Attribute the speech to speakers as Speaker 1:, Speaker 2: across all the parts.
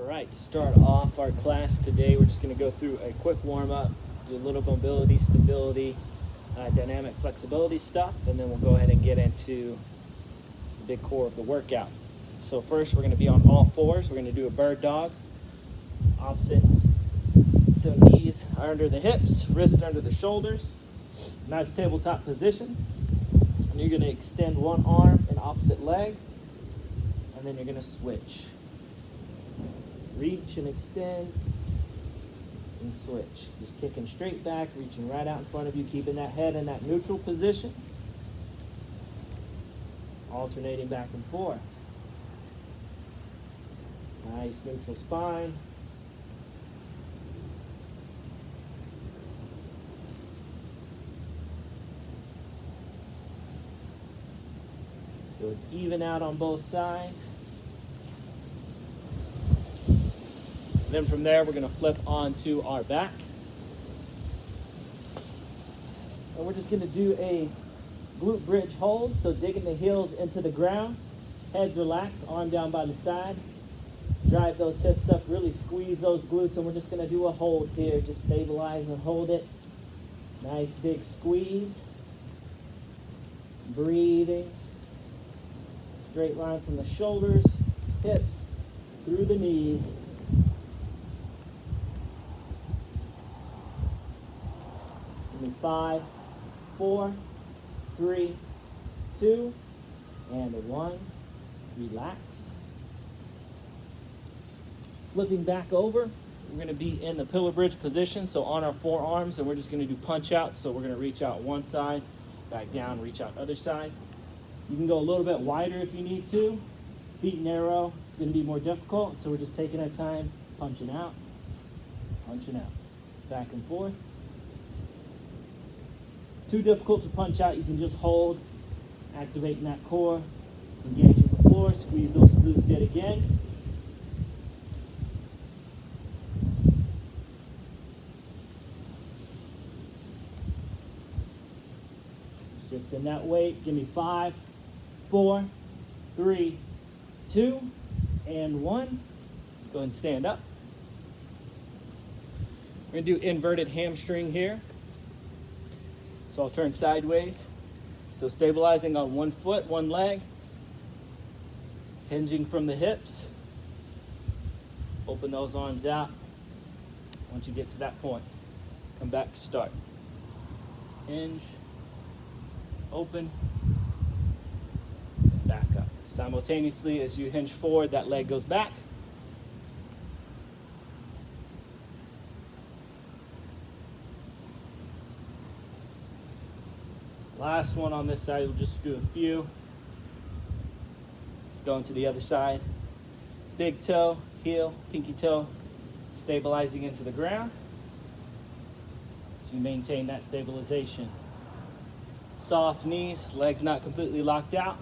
Speaker 1: Alright, to start off our class today, we're just going to go through a quick warm-up, do a little mobility, stability, dynamic flexibility stuff, and then we'll go ahead and get into the big core of the workout. So first, we're going to be on all fours. We're going to do a bird dog, opposites. So knees are under the hips, wrists under the shoulders. Nice tabletop position. And you're going to extend one arm and opposite leg, and then you're going to switch. Reach and extend and switch. Just kicking straight back, reaching right out in front of you, keeping that head in that neutral position. Alternating back and forth. Nice neutral spine. Let's go even out on both sides. Then from there, we're going to flip onto our back. And we're just going to do a glute bridge hold. So digging the heels into the ground. Head relaxed, arm down by the side. Drive those hips up, really squeeze those glutes. And we're just going to do a hold here. Just stabilize and hold it. Nice big squeeze. Breathing. Straight line from the shoulders, hips, through the knees. Give me 5, 4, 3, 2, and 1. Relax. Flipping back over, we're going to be in the pillar bridge position, so on our forearms, and we're just going to do punch outs. So we're going to reach out one side, back down, reach out other side. You can go a little bit wider if you need to. Feet narrow, it's going to be more difficult, so we're just taking our time, punching out, back and forth. Too difficult to punch out, you can just hold, activating that core, engaging the floor, squeeze those glutes yet again. Shifting that weight, give me 5, 4, 3, 2, and 1. Go ahead and stand up. We're going to do inverted hamstring here. So I'll turn sideways. So stabilizing on one foot, one leg. Hinging from the hips. Open those arms out. Once you get to that point, come back to start. Hinge. Open. Back up. Simultaneously, as you hinge forward, that leg goes back. Last one on this side, we'll just do a few. Let's go into the other side. Big toe, heel, pinky toe, stabilizing into the ground. So you maintain that stabilization. Soft knees, legs not completely locked out.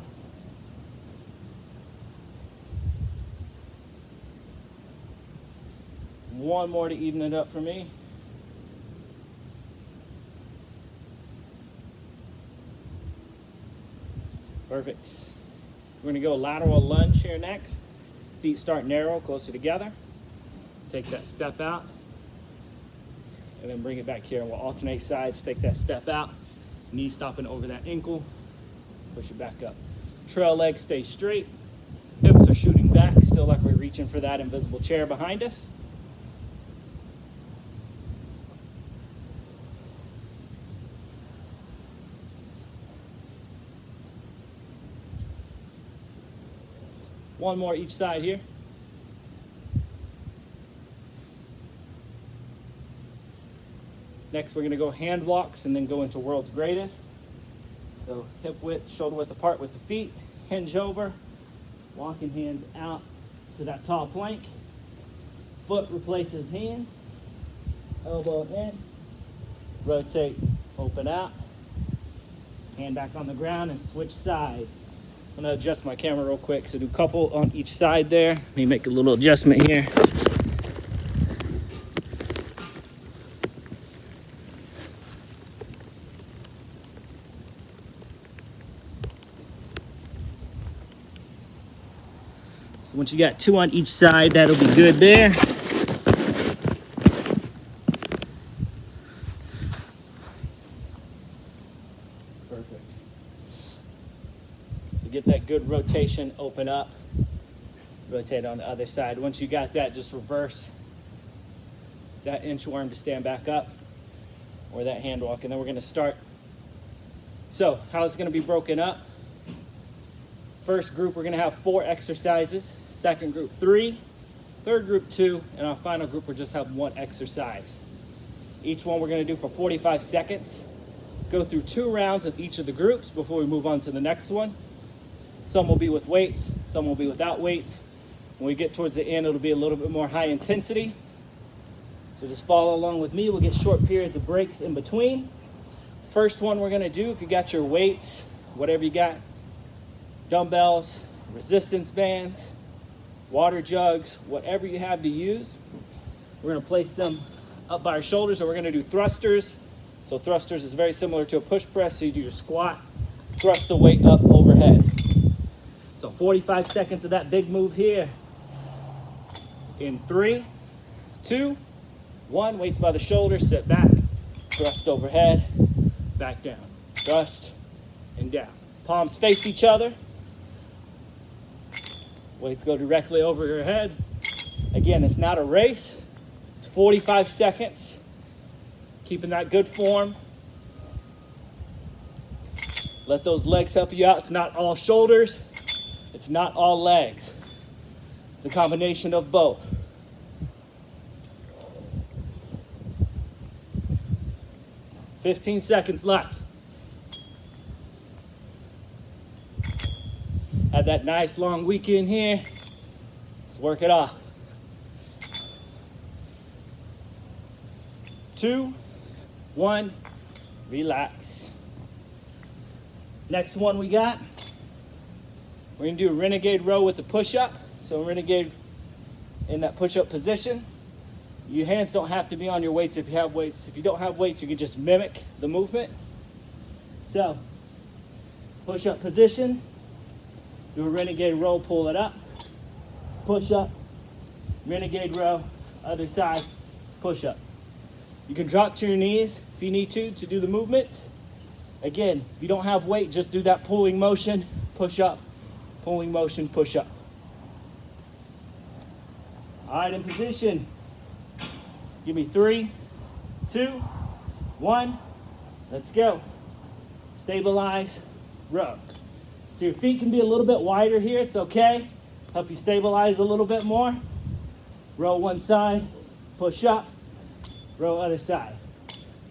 Speaker 1: One more to even it up for me. Perfect. We're going to go lateral lunge here next. Feet start narrow, closer together. Take that step out. And then bring it back here. And we'll alternate sides. Take that step out. Knee stopping over that ankle. Push it back up. Trail legs stay straight. Hips are shooting back. Still like we're reaching for that invisible chair behind us. One more each side here. Next, we're going to go hand walks and then go into world's greatest. So hip width, shoulder width apart with the feet. Hinge over. Walking hands out to that tall plank. Foot replaces hand. Elbow in. Rotate, open out. Hand back on the ground and switch sides. I'm going to adjust my camera real quick. So do a couple on each side there. Let me make a little adjustment here. So once you got 2 on each side, that'll be good there. Perfect. So get that good rotation, open up, rotate on the other side. Once you got that, just reverse that inchworm to stand back up, or that hand walk, and then we're going to start. So how it's going to be broken up: first group we're going to have 4 exercises, second group 3, third group 2, and our final group we'll just have 1 exercise. Each one we're going to do for 45 seconds. Go through 2 rounds of each of the groups before we move on to the next one. Some will be with weights, some will be without weights. When we get towards the end, it'll be a little bit more high intensity. So just follow along with me. We'll get short periods of breaks in between. First one we're going to do, if you got your weights, whatever you got, dumbbells, resistance bands, water jugs, whatever you have to use, we're going to place them up by our shoulders, and we're going to do thrusters. So thrusters is very similar to a push press. So you do your squat, thrust the weight up overhead. So 45 seconds of that big move here. In 3, 2, 1, weights by the shoulders, sit back, thrust overhead, back down, thrust and down. Palms face each other. Weights go directly over your head. Again, it's not a race. It's 45 seconds. Keeping that good form. Let those legs help you out. It's not all shoulders. It's not all legs. It's a combination of both. "15 seconds left. Had that nice long weekend here. Let's work it off. 2, 1, relax. Next one we got, we're gonna do a renegade row with the push-up. So renegade in that push-up position. Your hands don't have to be on your weights if you have weights. If you don't have weights, you can just mimic the movement. So, push-up position, do a renegade row, pull it up, push-up, renegade row, other side, push-up. You can drop to your knees if you need to do the movements. Again, if you don't have weight, just do that pulling motion, push-up, pulling motion, push-up. All right, in position. Give me 3, 2, 1. Let's go. Stabilize, row. So your feet can be a little bit wider here. It's okay. Help you stabilize a little bit more. Row one side, push up, row other side.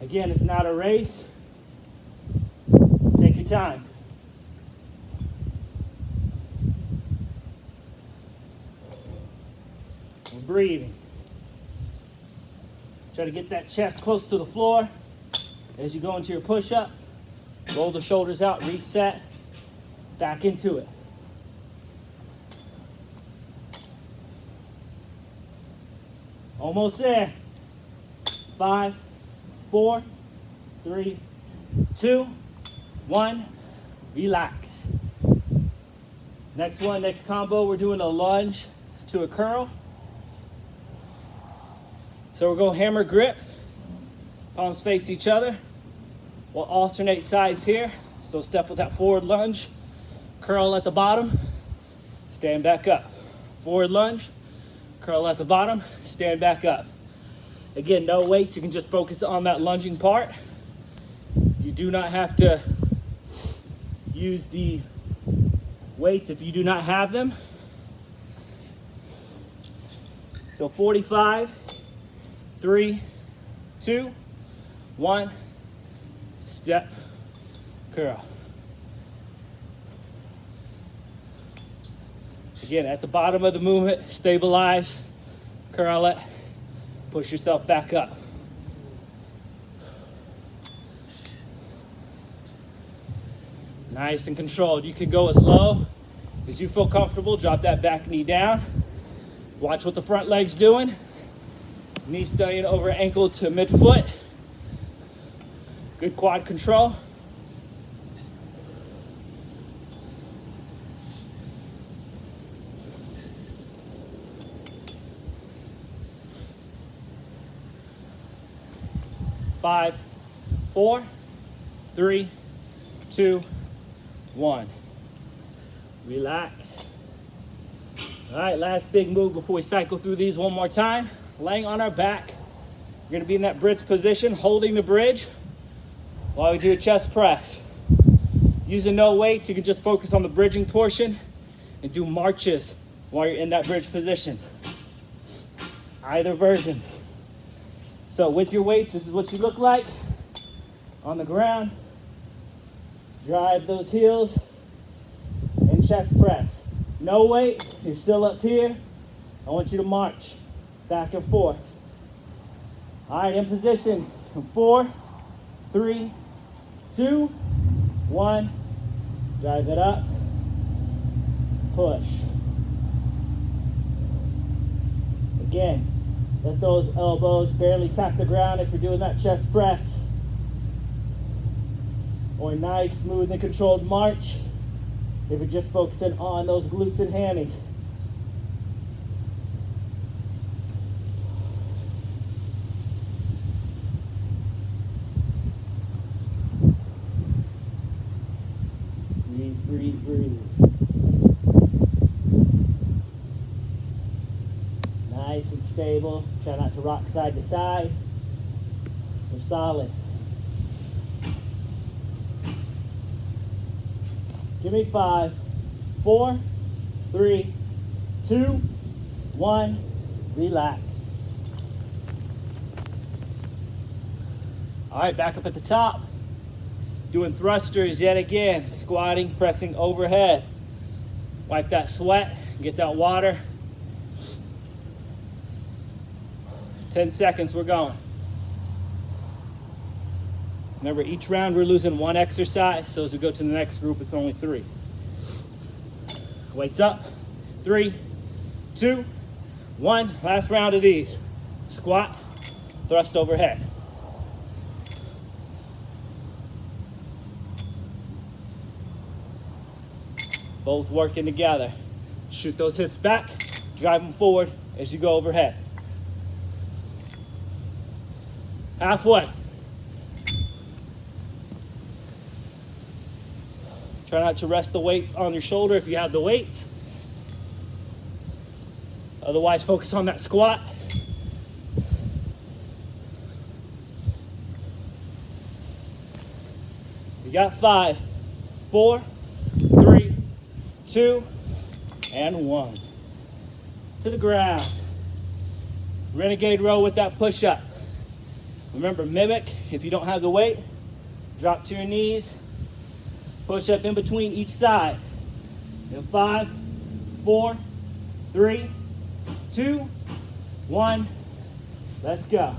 Speaker 1: Again, it's not a race. Take your time. We're breathing. Try to get that chest close to the floor as you go into your push-up. Roll the shoulders out, reset, back into it. Almost there. 5, 4, 3, 2, 1. Relax. Next one, next combo, we're doing a lunge to a curl. So we'll go hammer grip, palms face each other. We'll alternate sides here. So step with that forward lunge, curl at the bottom, stand back up. Forward lunge, curl at the bottom, stand back up. Again, no weights, you can just focus on that lunging part. You do not have to use the weights if you do not have them. So 45. 3, 2, 1, step, curl. Again, at the bottom of the movement, stabilize, curl it, push yourself back up. Nice and controlled. You can go as low as you feel comfortable. Drop that back knee down. Watch what the front leg's doing. Knee staying over ankle to midfoot. Good quad control. 5, 4, 3, 2, 1. Relax. All right, last big move before we cycle through these one more time. Laying on our back. We're gonna be in that bridge position, holding the bridge while we do a chest press. Using no weights, you can just focus on the bridging portion and do marches while you're in that bridge position. Either version. So with your weights, this is what you look like. On the ground, drive those heels and chest press. No weight, you're still up here. I want you to march back and forth. All right, in position. 4, 3, 2, 1. Drive it up. Push. Again, let those elbows barely tap the ground if you're doing that chest press. Or a nice, smooth, and controlled march if you're just focusing on those glutes and hammies. Breathe, breathe, breathe. Nice and stable. Try not to rock side to side. We're solid. Give me 5, 4, 3, 2, 1. Relax. All right, back up at the top. Doing thrusters yet again. Squatting, pressing overhead. Wipe that sweat, get that water. 10 seconds, we're going. Remember, each round we're losing 1 exercise, so as we go to the next group, it's only 3. Weights up. 3, 2, 1. Last round of these. Squat, thrust overhead. Both working together. Shoot those hips back, drive them forward as you go overhead. Halfway. Try not to rest the weights on your shoulder if you have the weights. Otherwise, focus on that squat. We got 5, 4, 3, 2, and 1. To the ground. Renegade row with that push-up. Remember, mimic. If you don't have the weight, drop to your knees. Push up in between each side. In 5, 4, 3, 2, 1. Let's go.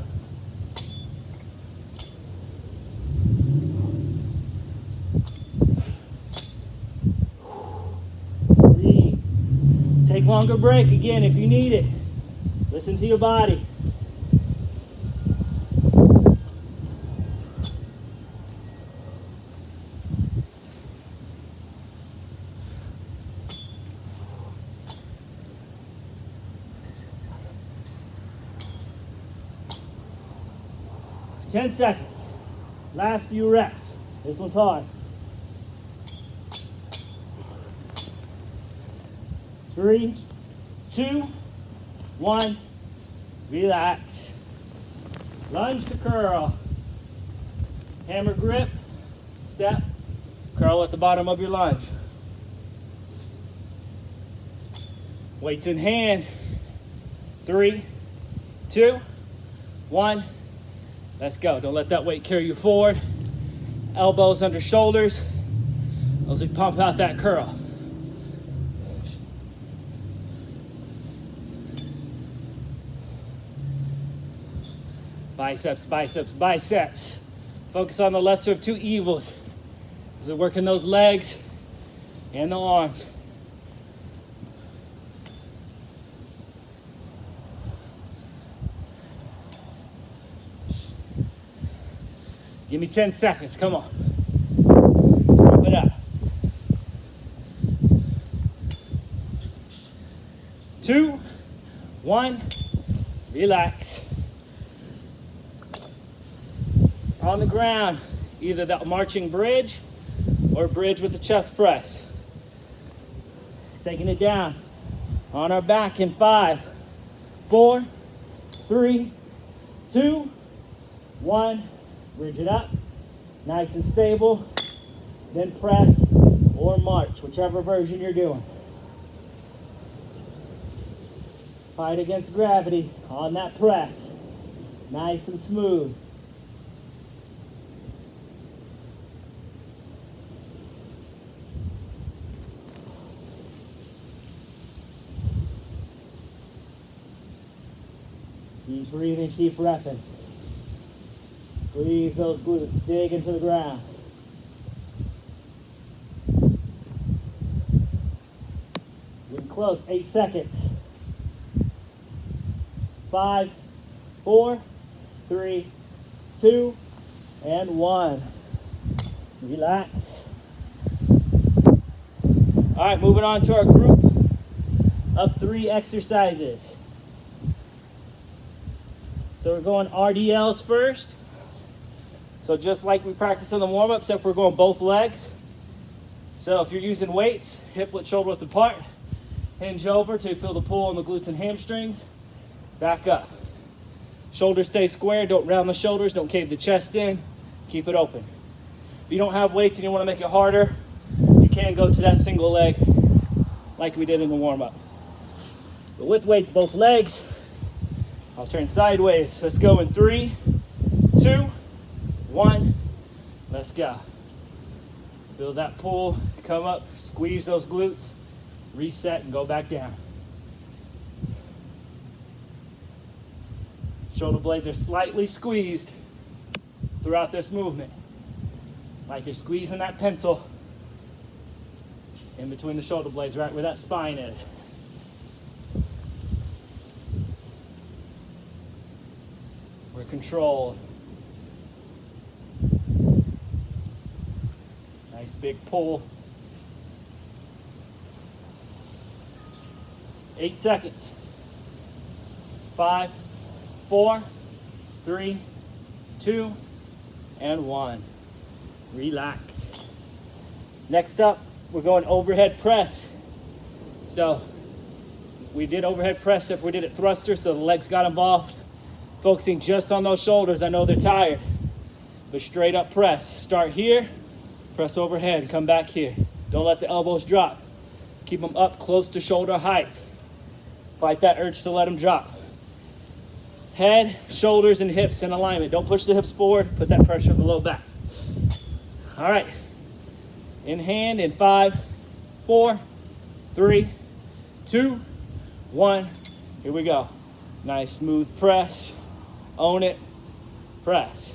Speaker 1: Breathe. Take longer break again if you need it. Listen to your body. Ten seconds. Last few reps. This one's hard. 3, 2, 1. Relax. Lunge to curl. Hammer grip. Step. Curl at the bottom of your lunge. Weights in hand. 3, 2, 1. Let's go. Don't let that weight carry you forward. Elbows under shoulders as we pump out that curl. Biceps, biceps, biceps. Focus on the lesser of two evils as we're working those legs and the arms. Give me 10 seconds, come on. Wrap it up. 2, 1, relax. on the ground, either that marching bridge or bridge with the chest press. Just taking it down on our back in 5, 4, 3, 2, 1. Bridge it up, nice and stable. Then press or march, whichever version you're doing. Fight against gravity on that press. Nice and smooth. Keep breathing, keep repping. Squeeze those glutes, dig into the ground. Getting close, 8 seconds. 5, 4, 3, 2, and 1. Relax. All right, moving on to our group of 3 exercises. So we're going RDLs first. So just like we practiced on the warm-up, except we're going both legs. So if you're using weights, hip width, shoulder width apart, hinge over till you feel the pull on the glutes and hamstrings. Back up. Shoulders stay square, don't round the shoulders, don't cave the chest in, keep it open. If you don't have weights and you want to make it harder, you can go to that single leg like we did in the warm-up. But with weights, both legs, I'll turn sideways. Let's go in 3, 2, 1, let's go. Feel that pull, come up, squeeze those glutes, reset and go back down. Shoulder blades are slightly squeezed throughout this movement, like you're squeezing that pencil in between the shoulder blades, right where that spine is. We're controlled. Nice big pull. 8 seconds. 5, 4, 3, 2, and 1. Relax. Next up, we're going overhead press. So we did overhead press if we did it thruster, so the legs got involved. Focusing just on those shoulders. I know they're tired, but straight up press. Start here, press overhead, come back here. Don't let the elbows drop. Keep them up close to shoulder height. Fight that urge to let them drop. Head, shoulders, and hips in alignment. Don't push the hips forward. Put that pressure on the low back. All right. In hand in 5, 4, 3, 2, 1. Here we go. Nice smooth press. Own it. Press.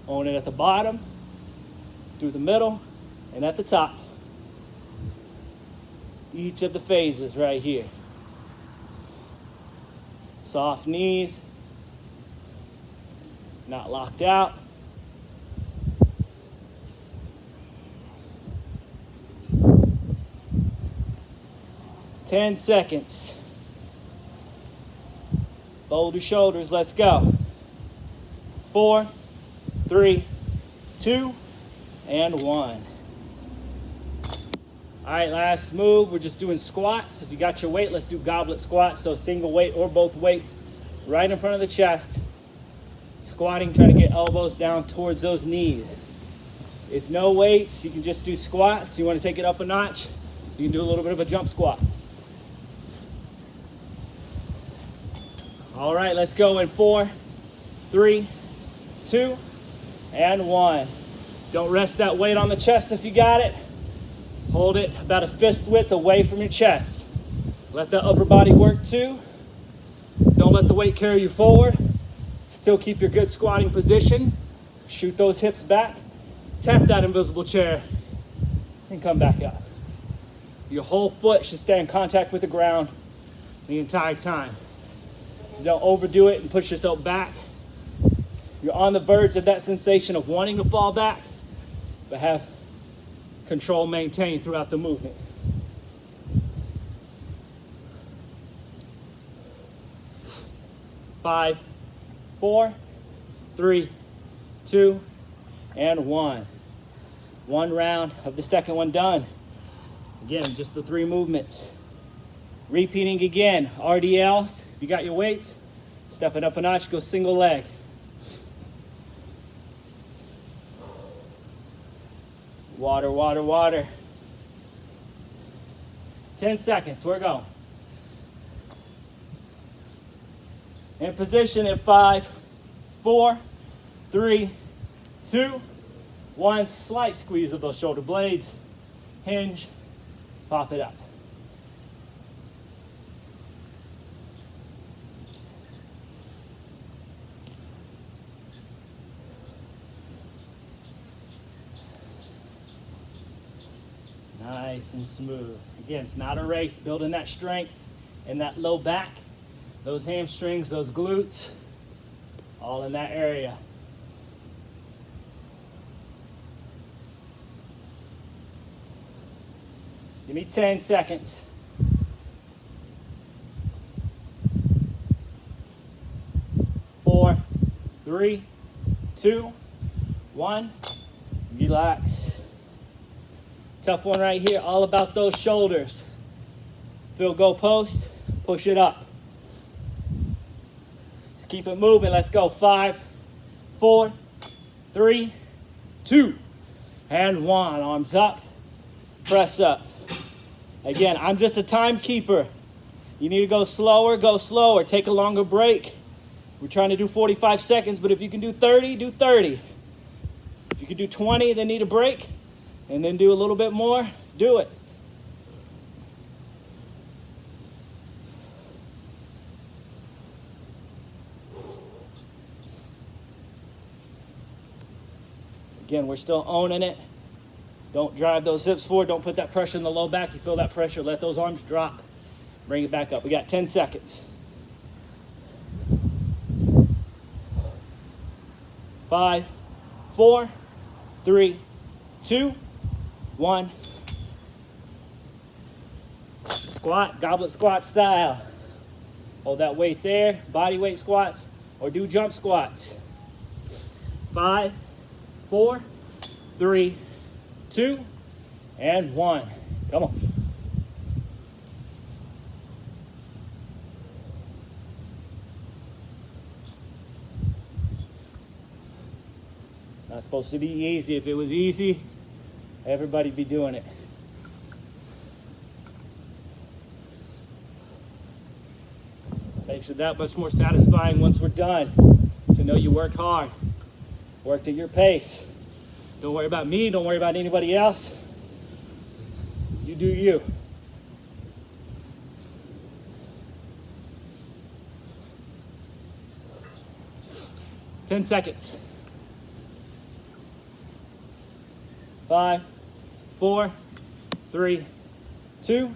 Speaker 1: Own it at the bottom, through the middle, and at the top. Each of the phases right here. Soft knees, not locked out. Ten seconds. Fold your shoulders, let's go. 4, 3, 2, and 1. All right, last move, we're just doing squats. If you got your weight, let's do goblet squats. So single weight or both weights right in front of the chest. Squatting, try to get elbows down towards those knees. If no weights, you can just do squats. You want to take it up a notch, you can do a little bit of a jump squat. All right, let's go in 4, 3, 2, and 1. Don't rest that weight on the chest if you got it. Hold it about a fist width away from your chest. Let the upper body work too. Don't let the weight carry you forward. Still keep your good squatting position. Shoot those hips back. Tap that invisible chair and come back up. Your whole foot should stay in contact with the ground the entire time. So don't overdo it and push yourself back. You're on the verge of that sensation of wanting to fall back, but have control maintained throughout the movement. 5, 4, 3, 2, and 1. One round of the second one done. Again, just the 3 movements. Repeating again, RDLs. If you got your weights, step it up a notch, go single leg. Water, water, water. 10 seconds, we're going. In position in 5, 4, 3, 2, 1. Slight squeeze of those shoulder blades. Hinge, pop it up. Nice and smooth. Again, it's not a race. Building that strength in that low back, those hamstrings, those glutes, all in that area. Give me 10 seconds. 4, 3, 2, 1. Relax. Tough one right here, all about those shoulders. Feel go post, push it up. Just keep it moving, let's go. 5, 4, 3, 2, and 1. Arms up, press up. Again, I'm just a timekeeper. You need to go slower, take a longer break. We're trying to do 45 seconds, but if you can do 30, do 30. If you can do 20, then need a break, and then do a little bit more, do it. Again, we're still owning it. Don't drive those hips forward. Don't put that pressure in the low back. You feel that pressure, let those arms drop. Bring it back up. We got 10 seconds. 5, 4, 3, 2, 1. Squat, goblet squat style. Hold that weight there, body weight squats, or do jump squats. 5, 4, 3, 2, and 1. Come on. It's not supposed to be easy. If it was easy, everybody'd be doing it. Makes it that much more satisfying once we're done to know you worked hard, worked at your pace. Don't worry about me, don't worry about anybody else. You do you. Ten seconds. 5, 4, 3, 2,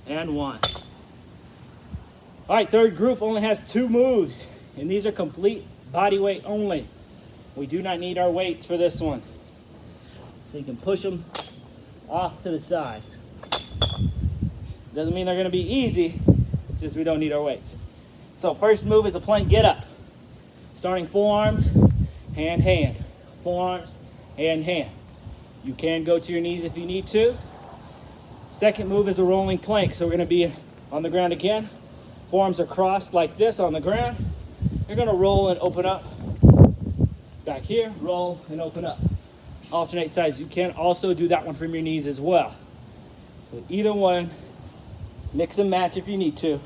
Speaker 1: and 1. All right, third group only has 2 moves, and these are complete body weight only. We do not need our weights for this one. So you can push them off to the side. Doesn't mean they're gonna be easy, it's just we don't need our weights. So first move is a plank get up. Starting forearms, hand, hand. Forearms, hand, hand. You can go to your knees if you need to. Second move is a rolling plank. So we're gonna be on the ground again. Forearms are crossed like this on the ground. You're gonna roll and open up. Back here, roll and open up. Alternate sides. You can also do that one from your knees as well. So either one, mix and match if you need to,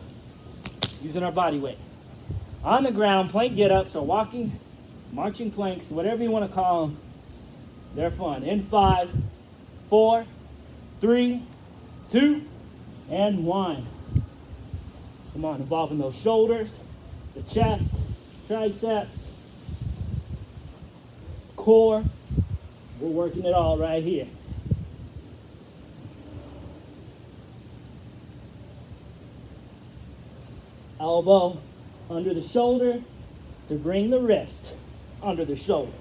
Speaker 1: using our body weight. On the ground, plank get up, so walking, marching planks, whatever you want to call them, they're fun. In 5, 4, 3, 2, and 1. Come on, involving those shoulders, the chest, triceps, core. We're working it all right here. Elbow under the shoulder to bring the wrist under the shoulder.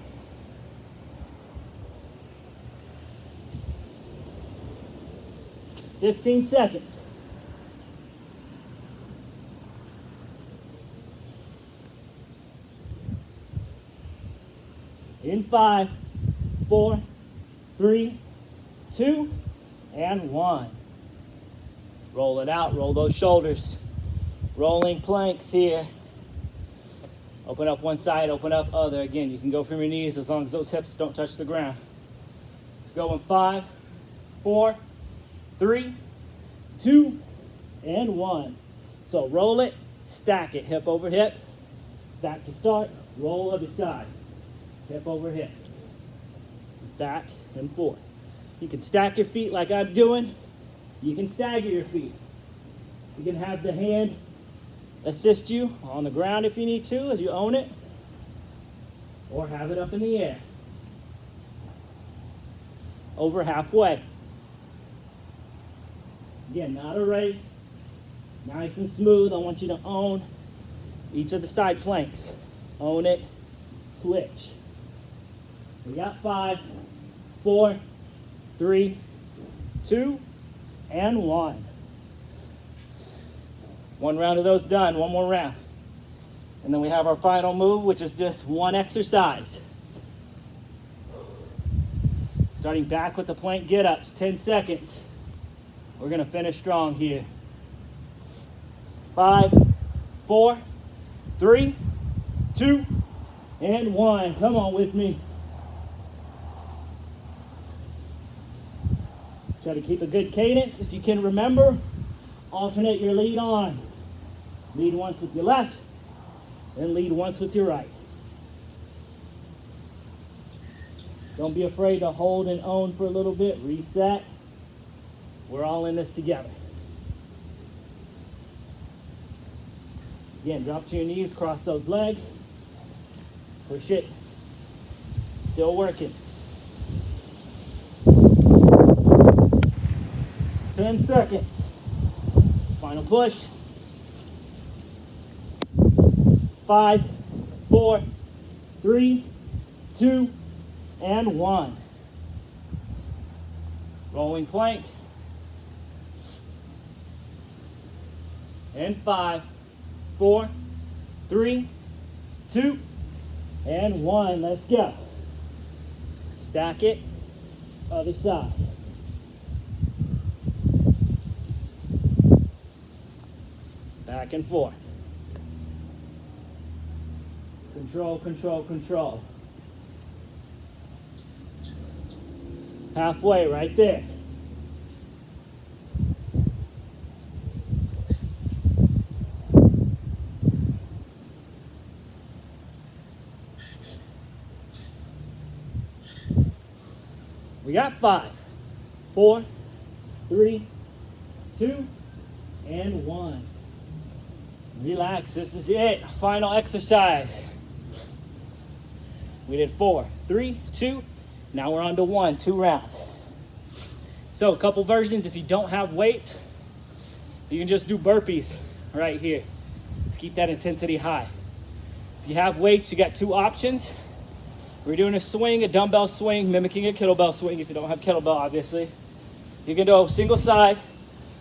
Speaker 1: "15 seconds. In 5, 4, 3, 2, and 1. Roll it out, roll those shoulders. Rolling planks here. Open up one side, open up other. Again, you can go from your knees as long as those hips don't touch the ground. Let's go in 5, 4, 3, 2, and 1. So roll it, stack it, hip over hip. Back to start, roll other side. Hip over hip. Just back and forth. You can stack your feet like I'm doing. You can stagger your feet. You can have the hand assist you on the ground if you need to as you own it, or have it up in the air. Over halfway. Again, not a race. Nice and smooth. I want you to own each of the side planks. Own it. Switch. We got 5, 4, 3, 2, and 1. One round of those done. One more round. And then we have our final move, which is just one exercise. Starting back with the plank get-ups, 10 seconds. We're going to finish strong here. 5, 4, 3, 2, and 1. Come on with me. Try to keep a good cadence. If you can remember, alternate your lead on. Lead once with your left, then lead once with your right. Don't be afraid to hold and own for a little bit. Reset. We're all in this together. Again, drop to your knees, cross those legs. Push it. Still working. 10 seconds. Final push. 5, 4, 3, 2, and 1. Rolling plank. And 5, 4, 3, 2, and 1. Let's go. Stack it. Other side. Back and forth. Control, control, control. Halfway, right there. We got 5, 4, 3, 2, and 1. Relax, this is it. Final exercise. We did 4, 3, 2. Now we're on to 1, 2 rounds. So a couple versions. If you don't have weights, you can just do burpees right here. Let's keep that intensity high. If you have weights, you got 2 options. We're doing a swing, a dumbbell swing, mimicking a kettlebell swing if you don't have kettlebell, obviously. You can do a single side.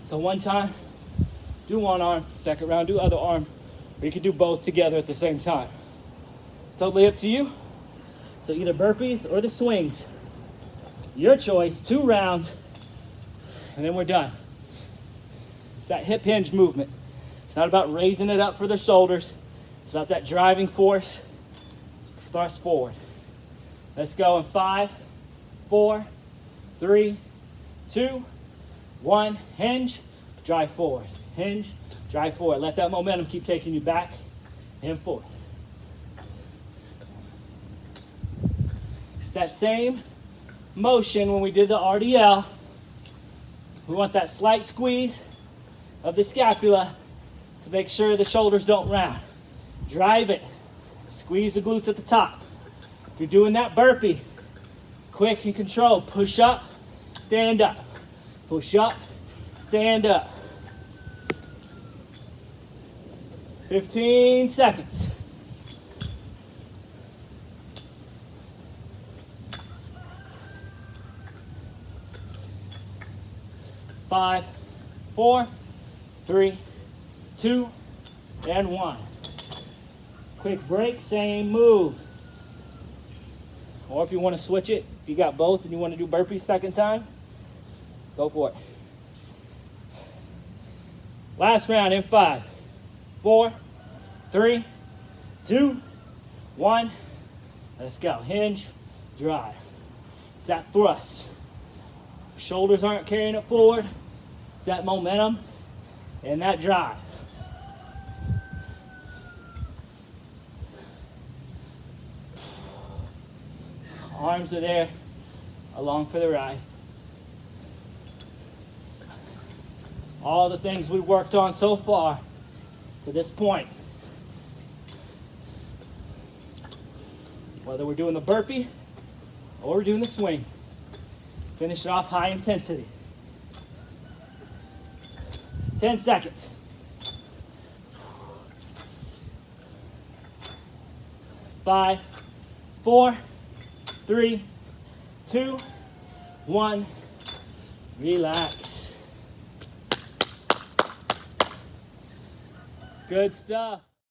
Speaker 1: So one time, do one arm, second round, do other arm. Or you can do both together at the same time. Totally up to you. So either burpees or the swings. Your choice, 2 rounds, and then we're done. It's that hip hinge movement. It's not about raising it up for the shoulders. It's about that driving force. Thrust forward. Let's go in 5, 4, 3, 2, 1. Hinge, drive forward. Hinge, drive forward. Let that momentum keep taking you back and forth. It's that same motion when we did the RDL. We want that slight squeeze of the scapula to make sure the shoulders don't round. Drive it. Squeeze the glutes at the top. If you're doing that burpee, quick and controlled. Push up, stand up. Push up, stand up. 15 seconds. Five, 4, 3, 2, and 1. Quick break, same move. Or if you want to switch it, if you got both and you want to do burpees second time, go for it. Last round in 5, 4, 3, 2, 1. Let's go. Hinge, drive. It's that thrust. Shoulders aren't carrying it forward. It's that momentum and that drive. Arms are there, along for the ride. All the things we've worked on so far to this point. Whether we're doing the burpee or we're doing the swing. Finish it off high intensity. 10 seconds. 5, 4, 3, 2, 1. Relax. Good stuff.